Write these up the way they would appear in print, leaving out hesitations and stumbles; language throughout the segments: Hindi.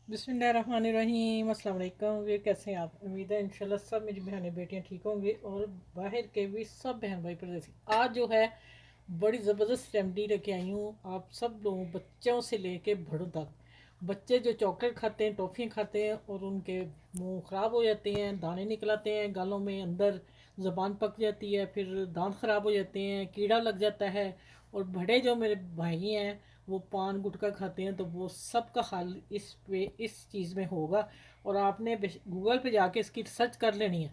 बिस्मिल्लाहिर्रहमानिर्रहीम, अस्सलाम वालेकुम। वे कैसे हैं आप? उम्मीद है इंशाल्लाह सब मेरी बहनें बेटियां ठीक होंगे और बाहर के भी सब बहन भाई परदेसी। आज जो है बड़ी ज़बरदस्त रेमडी लेके आई हूँ आप सब लोगों, बच्चों से लेके बड़ों तक। बच्चे जो चॉकलेट खाते हैं, टॉफ़ियाँ खाते हैं और उनके मुंह ख़राब हो जाते हैं, दाने निकल आते हैं गालों में, अंदर ज़बान पक जाती है, फिर दांत ख़राब हो जाते हैं, कीड़ा लग जाता है। और बड़े जो मेरे भाई हैं वो पान गुटखा खाते हैं, तो वो सब का हल इस चीज़ में होगा। और आपने गूगल पे जाके इसकी सर्च कर लेनी है।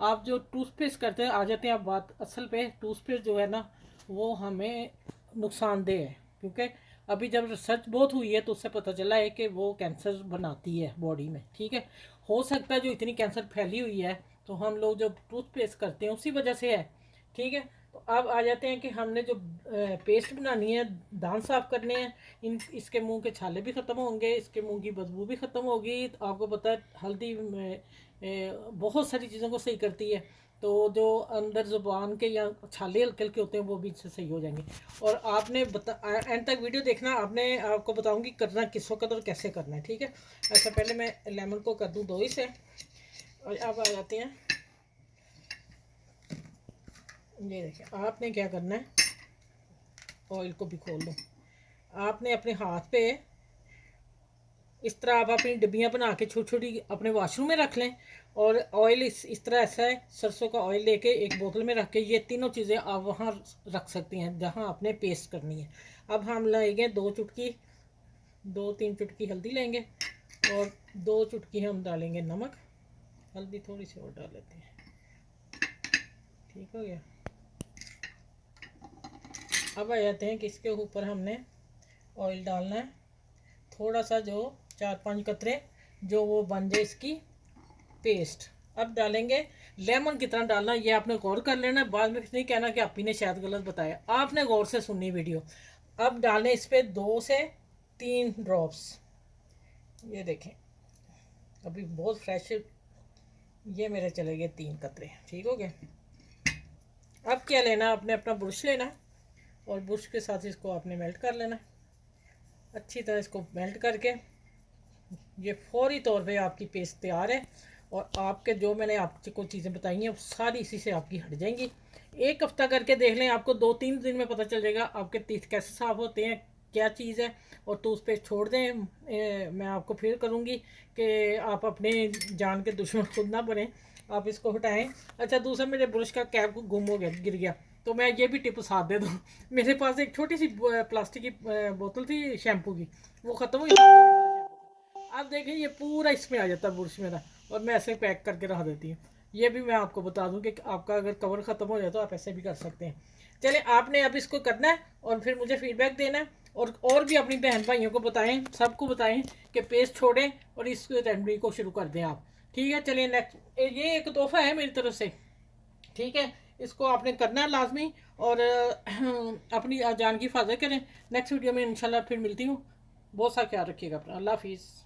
आप जो टूथपेस्ट करते हैं, आ जाते हैं आप बात असल पे। टूथपेस्ट जो है ना वो हमें नुकसानदेह है, क्योंकि अभी जब रिसर्च बहुत हुई है तो उससे पता चला है कि वो कैंसर बनाती है बॉडी में। ठीक है, हो सकता है जो इतनी कैंसर फैली हुई है तो हम लोग जो टूथपेस्ट करते हैं उसी वजह से है। ठीक है, तो अब आ जाते हैं कि हमने जो पेस्ट बनानी है, दांत साफ करने हैं। इसके मुंह के छाले भी ख़त्म होंगे, इसके मुंह की बदबू भी ख़त्म होगी। तो आपको पता है हल्दी बहुत सारी चीज़ों को सही करती है। तो जो अंदर ज़ुबान के या छाले हल्के हल्के होते हैं वो भी इससे सही हो जाएंगे। और आपने एंड तक वीडियो देखना। आपको बताऊंगी करना किस वक्त और कैसे करना है। ठीक है, अच्छा पहले मैं लेमन को कर दूँ दो ही से। और अब आ जाते हैं, ये देखिए आपने क्या करना है। ऑयल को भी खोल लो। आपने अपने हाथ पे इस तरह आप अपनी डिब्बियाँ बना के छोटी छोटी अपने वॉशरूम में रख लें। और ऑयल इस तरह ऐसा है, सरसों का ऑयल लेके एक बोतल में रख के ये तीनों चीज़ें आप वहाँ रख सकती हैं जहाँ आपने पेस्ट करनी है। अब हम लेंगे 2 चुटकी, 2-3 चुटकी हल्दी लेंगे और 2 चुटकी हम डालेंगे नमक। हल्दी थोड़ी सी और डाल लेते हैं। ठीक हो गया। अब आ जाते हैं कि इसके ऊपर हमने ऑयल डालना है थोड़ा सा, जो 4-5 कतरे, जो वो बन जाए इसकी पेस्ट। अब डालेंगे लेमन कितना डालना ये आपने गौर कर लेना, बाद में नहीं कहना कि आप ही ने शायद गलत बताया। आपने गौर से सुननी वीडियो। अब डालें इस पर 2 से 3 ड्रॉप्स। ये देखें अभी बहुत फ्रेश, ये मेरे चले गए 3 कतरे। ठीक हो गए। अब क्या लेना, आपने अपना ब्रश लेना और ब्रश के साथ इसको आपने मेल्ट कर लेना। अच्छी तरह इसको मेल्ट करके ये फौरी तौर पे आपकी पेस्ट तैयार है। और आपके जो मैंने आपको चीज़ें बताई हैं सारी इसी से आपकी हट जाएंगी। एक हफ्ता करके देख लें, आपको 2-3 दिन में पता चल जाएगा आपके टीथ कैसे साफ़ होते हैं, क्या चीज़ है। और टूथपेस्ट छोड़ दें। मैं आपको फिर करूँगी कि आप अपने जान के दुश्मन खुद ना बने, आप इसको हटाएं। अच्छा दूसरा, मेरे ब्रश का कैप गुम हो गया, गिर गया, तो मैं ये भी टिप साथ दे दूँ। मेरे पास एक छोटी सी प्लास्टिक की बोतल थी शैम्पू की, वो ख़त्म हो गई। आप देखें ये पूरा इसमें आ जाता है बुरश मेरा, और मैं ऐसे पैक करके रख देती हूँ। ये भी मैं आपको बता दूं कि आपका अगर कवर ख़त्म हो जाए तो आप ऐसे भी कर सकते हैं। चले, आपने अब इसको करना है और फिर मुझे फीडबैक देना है। और भी अपनी बहन भाइयों को बताएं, सबको बताएं कि पेस्ट छोड़ें और इस रेमडी को शुरू कर दें आप। ठीक है, चलिए नेक्स्ट, ये एक तोहफा है मेरी तरफ से। ठीक है, इसको आपने करना है लाजमी। और अपनी जान की हिफाजत करें। नेक्स्ट वीडियो में इंशाल्लाह फिर मिलती हूँ। बहुत सा ख्याल रखिएगा अपना। अल्लाह हाफिज़।